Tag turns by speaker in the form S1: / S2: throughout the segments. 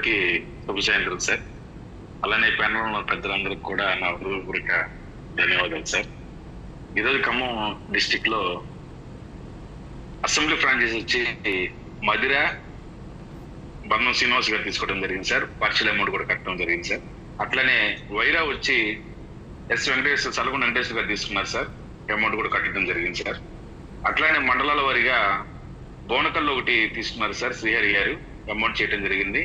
S1: అందరికీ శుభ సాయంత్రం సార్. అలానే ప్యానల్ ఉన్న పెద్దలందరికీ కూడా నా హృదయపూర్వక ధన్యవాదాలు సార్. ఈరోజు ఖమ్మం డిస్టిక్ లో అసెంబ్లీ ఫ్రాంచైజ్ వచ్చి మధిర బంధం శ్రీనివాస్ గారు తీసుకోవడం జరిగింది సార్. పార్షియల్ అమౌంట్ కూడా కట్టడం జరిగింది సార్. అట్లనే వైరా వచ్చి ఎస్ వెంకటేశ్వర సలగొండ వెంకటేశ్వర గారు తీసుకున్నారు సార్. అమౌంట్ కూడా కట్టడం జరిగింది సార్. అట్లానే మండలాల వారిగా బోనకల్లో ఒకటి తీసుకున్నారు సార్. శ్రీహరి గారు అమౌంట్ చేయడం జరిగింది.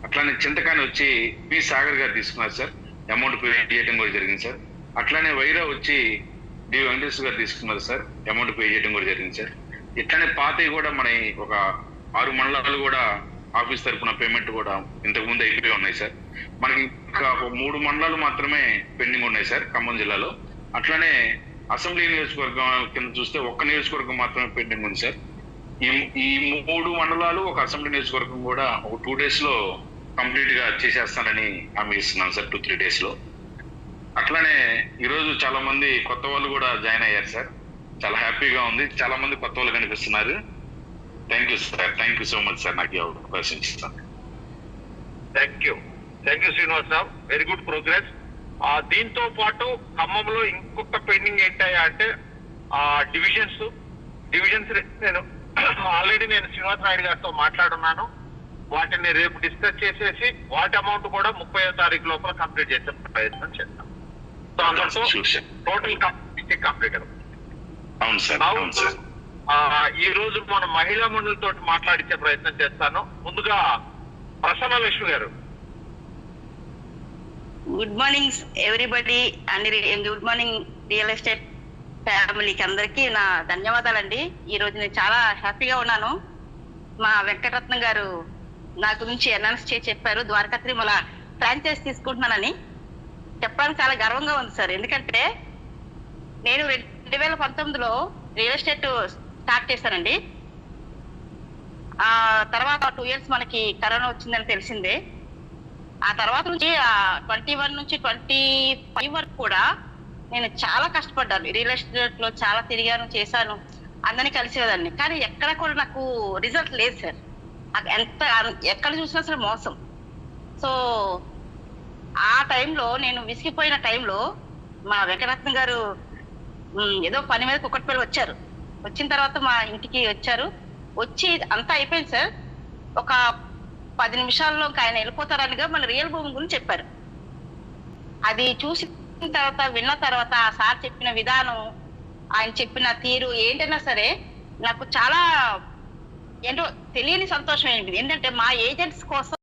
S1: అట్లానే చింతకాని వచ్చి పి సాగర్ గారు తీసుకున్నారు సార్. అమౌంట్ పే చేయడం కూడా జరిగింది సార్. అట్లానే వైరా వచ్చి డి వెంకటేశ్వర గారు తీసుకున్నారు సార్. అమౌంట్ పే చేయడం కూడా జరిగింది సార్. ఇట్లానే పాతవి కూడా మన ఒక 6 మండలాలు కూడా ఆఫీస్ తరఫున పేమెంట్ కూడా ఇంతకు ముందు అయిపోయి ఉన్నాయి సార్. మనకి ఇంకా 3 మండలాలు మాత్రమే పెండింగ్ ఉన్నాయి సార్ ఖమ్మం జిల్లాలో. అట్లానే అసెంబ్లీ నియోజకవర్గం కింద చూస్తే ఒక్క నియోజకవర్గం మాత్రమే పెండింగ్ ఉంది సార్. ఈ 3 మండలాలు ఒక అసెంబ్లీ నియోజకవర్గం కూడా ఒక 2 days లో కంప్లీట్ గా చేసేస్తానని హామీ ఇస్తున్నాను సార్. 2-3 days లో. అట్లానే ఈరోజు చాలా మంది కొత్త వాళ్ళు కూడా జాయిన్ అయ్యారు సార్. చాలా హ్యాపీగా ఉంది. చాలా మంది కొత్త వాళ్ళు కనిపిస్తున్నారు. Thank you sir. Thank you so much sir. నాకు అవకాశం ఇస్తాను.
S2: Thank you Srinivas Rao. Very good progress. దీంతో పాటు ఖమ్మంలో ఇంకొక పెండింగ్ ఏంటయ్యా అంటే డివిజన్స్ నేను ఆల్రెడీ శ్రీనివాస్ నాయుడు గారితో మాట్లాడున్నాను. వాటిని రేపు డిస్కస్ చేసేసి వాటి అమౌంట్ కూడా 30వ తారీఖు లోపల కంప్లీట్ చేసే ప్రయత్నం చేస్తాం. సో అందరితో టోటల్ కంప్లీట్
S1: అవును సార్. అవును సార్.
S2: ఈ రోజు మన మహిళా మండలితో మాట్లాడించే ప్రయత్నం చేస్తాను. ముందుగా ప్రసన్న లక్ష్మి గారు.
S3: Good morning everybody and good morning real estate ఫ్యామిలీకి అందరికీ నా ధన్యవాదాలండి. ఈ రోజు నేను చాలా హ్యాపీగా ఉన్నాను. మా వెంకటరత్నం గారు నా గురించి అనౌన్స్ చేసి చెప్పారు ద్వారకా తిరుమల ఫ్రాంచైజ్ తీసుకుంటున్నానని. చెప్పడానికి చాలా గర్వంగా ఉంది సార్. ఎందుకంటే నేను 2019లో రియల్ ఎస్టేట్ స్టార్ట్ చేశానండి. ఆ తర్వాత 2 years మనకి కరోనా వచ్చిందని తెలిసిందే. ఆ తర్వాత నుంచి 21 నుంచి 25 వరకు కూడా నేను చాలా కష్టపడ్డాను. రియల్ ఎస్టేట్ లో చాలా తిరిగాను, చేశాను, అందరినీ కలిసేదాన్ని. కానీ ఎక్కడ కూడా నాకు రిజల్ట్ లేదు సార్. ఎక్కడ చూసినా సరే మోసం. సో ఆ టైంలో నేను విసిగిపోయిన టైంలో మా వెంకటరత్నం గారు ఏదో పని మీద కుక్కట్పల్లి వచ్చారు. వచ్చిన తర్వాత మా ఇంటికి వచ్చారు. వచ్చి అంతా అయిపోయింది సార్. ఒక 10 నిమిషాల్లో ఆయన వెళ్ళిపోతారనిగా మన రియల్ భూమి గురించి చెప్పారు. అది చూసిన తర్వాత విన్న తర్వాత ఆ సార్ చెప్పిన విధానం, ఆయన చెప్పిన తీరు ఏంటైనా సరే నాకు చాలా ఏంటో తెలియని సంతోషం ఏంటంటే మా ఏజెంట్స్ కోసం